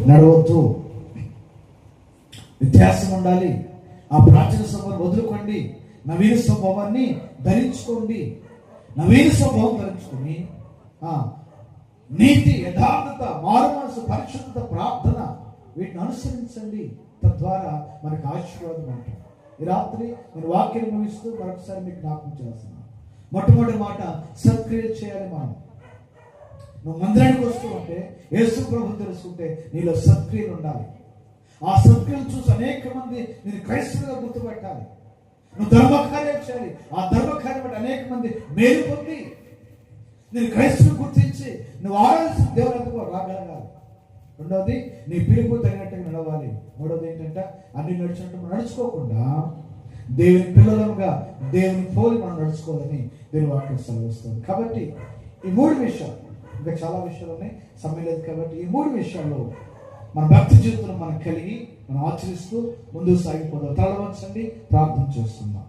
నడవద్దు. వ్యత్యాసం ఉండాలి. ఆ ప్రాచీన స్వభావం వదులుకోండి, నవీన స్వభావాన్ని ధరించుకోండి. నవీన స్వభావం ధరించుకొని నీతి, యథార్థత, మారుమనసు, పరిశుద్ధత, ప్రార్థన వీటిని అనుసరించండి. తద్వారా మనకు ఆశీర్వాదం ఉంటుంది. ఈ రాత్రి నేను వాక్యం ముగిస్తూ మరొకసారి మీకు జ్ఞాపకం చేస్తున్నాను. మొట్టమొదటి మాట, సత్క్రియలు చేయాలి. నువ్వు మందిరానికి వస్తూ ఉంటే, యేసు ప్రభువుని తెలుసుకుంటే నీలో సత్క్రియలు ఉండాలి. ఆ సత్క్రియలు చూసి అనేక మంది నేను క్రైస్తవులుగా గుర్తుపెట్టాలి. నువ్వు ధర్మకార్యాలు చేయాలి. ఆ ధర్మకార్యం బట్టి అనేక మంది మేలు పొంది నేను క్రైస్తవులు గుర్తించి నువ్వు ఆరాధించిన దేవులకు రాగలగాలి. రెండవది, నీ పిలుపు తగినట్టుగా నడవాలి. మూడవది ఏంటంటే, అన్ని నడిచినట్టు నడుచుకోకుండా దేవుని పిల్లలుగా దేవుని పోలి మనం నడుచుకోవాలని దేవుని వాక్యం సెలవిస్తుంది. కాబట్టి ఈ మూడు విషయాలు, ఇంకా చాలా విషయాలు ఉన్నాయి, సమయం లేదు కాబట్టి ఈ మూడు విషయాల్లో మన భక్తి జీవితంలో మనం కలిగి మనం ఆచరిస్తూ ముందుకు సాగిపోదాం. తల వంచండి, ప్రార్థన చేస్తున్నాం.